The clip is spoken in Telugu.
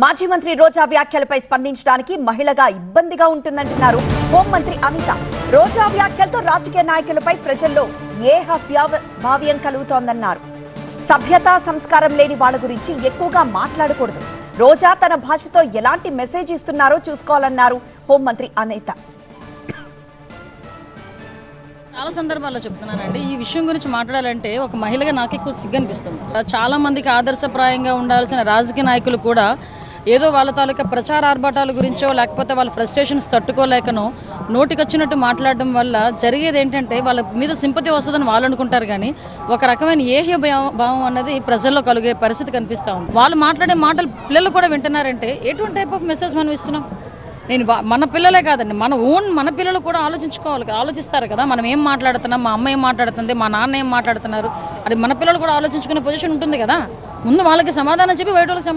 మాజీ మంత్రి రోజా వ్యాఖ్యలపై స్పందించడానికి మహిళగా ఇబ్బందిగా ఉంటుందంటున్నారు హోంమంత్రి అనిత. రోజా వ్యాఖ్యలతో రాజకీయ నాయకులపై ప్రజల్లో భావ్యం కలుగుతోందన్నారు. సభ్యతా సంస్కారం లేని వాళ్ళ గురించి ఎక్కువగా మాట్లాడకూడదు. రోజా తన భాషతో ఎలాంటి మెసేజ్ ఇస్తున్నారో చూసుకోవాలన్నారు హోంమంత్రి అనిత. చాలా సందర్భాల్లో చెప్తున్నానండి, ఈ విషయం గురించి మాట్లాడాలంటే ఒక మహిళగా నాకు ఎక్కువ సిగ్గు అనిపిస్తుంది. చాలా మందికి ఆదర్శప్రాయంగా ఉండాల్సిన రాజకీయ నాయకులు కూడా ఏదో వాళ్ళ తాలూకా ప్రచార ఆర్భాటాల గురించో లేకపోతే వాళ్ళ ఫ్రస్ట్రేషన్స్ తట్టుకోలేకనో నోటికొచ్చినట్టు మాట్లాడడం వల్ల జరిగేది ఏంటంటే వాళ్ళ మీద సింపతి వస్తుందని వాళ్ళు అనుకుంటారు, కానీ ఒక రకమైన ఏహ్య భావం అన్నది ప్రజల్లో కలిగే పరిస్థితి కనిపిస్తూ ఉంది. వాళ్ళు మాట్లాడే మాటలు పిల్లలు కూడా వింటున్నారంటే ఎటువంటి టైప్ ఆఫ్ మెసేజ్ మనం ఇస్తున్నాం? నేను మన పిల్లలే కాదండి, మన పిల్లలు కూడా ఆలోచిస్తారు కదా, మనం ఏం మాట్లాడుతున్నాం, మా అమ్మ ఏం మాట్లాడుతుంది, మా నాన్న ఏం మాట్లాడుతున్నారు, అది మన పిల్లలు కూడా ఆలోచించుకునే పొజిషన్ ఉంటుంది కదా. ముందు వాళ్ళకి సమాధానం చెప్పి బయట వాళ్ళకి